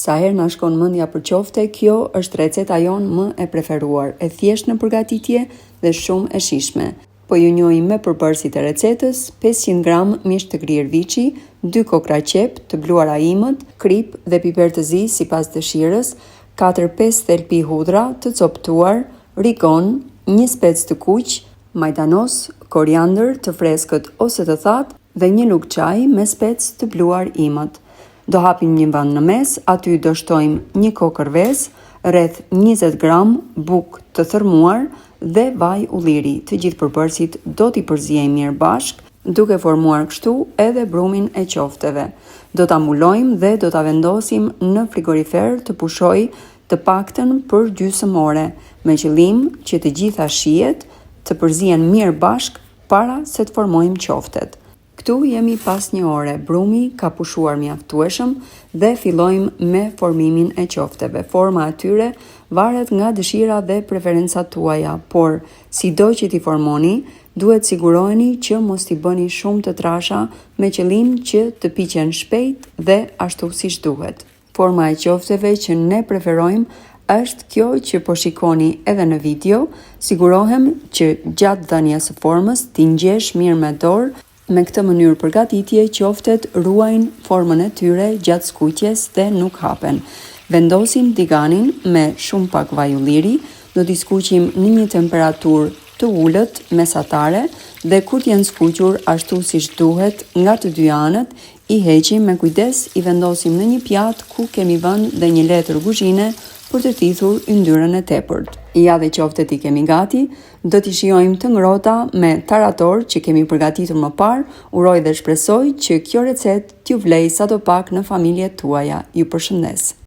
Sa herë na shkon mendja për qofte, kjo është receta jonë më e preferuar, e thjeshtë në përgatitje dhe shumë e shijshme. Po ju njohim me përbërësit e recetës: 500 gram mish të krijer viçi, 2 kokra qep të bluara imët, krip dhe piper të zi sipas dëshirës, 4-5 thelpi hudhra të coptuar, rigon, 1 spec të kuq, majdanos, koriandër të freskët ose të thatë dhe 1 lugë çaji me spec të bluar imët. Do hapim një vend në mes, aty do shtojmë 1 kokër vezë, rreth 20 gram bukë të thërmuar dhe vaj ulliri. Të gjithë përbërësit do t'i përziejmë mirë bashk, duke formuar kështu edhe brumin e qofteve. Do ta mbulojmë dhe do ta vendosim në frigorifer të pushojë të paktën për gjysmë ore, me qëllim që të gjitha shijet të përzihen mirë bashk para se të formojmë qoftet. Këtu jemi pas 1 ore, brumi ka pushuar mjaftueshëm dhe fillojmë me formimin e qofteve. Forma e tyre varet nga dëshira dhe preferencat tuaja, por sido që t'i formoni, duhet siguroheni që mos t'i bëni shumë të trasha me qëllim që të piqen shpejt dhe ashtu siç duhet. Forma e qofteve që ne preferojmë është kjo që po shikoni edhe në video. Sigurohem që gjatë dhënies së formës t'i ngjesh mirë me dorë. Me këtë mënyrë përgatitje, qoftet ruajnë formën e tyre gjatë skuqjes dhe nuk hapen. Vendosim tiganin me shumë pak vaj ulliri, do t'i skuqim në një temperaturë të ulët mesatare dhe kur t'janë skuqur ashtu siç duhet nga të dy anët, i heqim me kujdes, i vendosim në një pjatë ku kemi vënë dhe një letër kuzhine për të thithur yndyrën e tepërt. Ja dhe qoftet i kemi gati, do t'i shijojmë të ngrohta me tarator që kemi përgatitur më parë. Uroj dhe shpresoj që kjo recetë t'ju vlej sadopak në familjet tuaja. Ju përshëndes.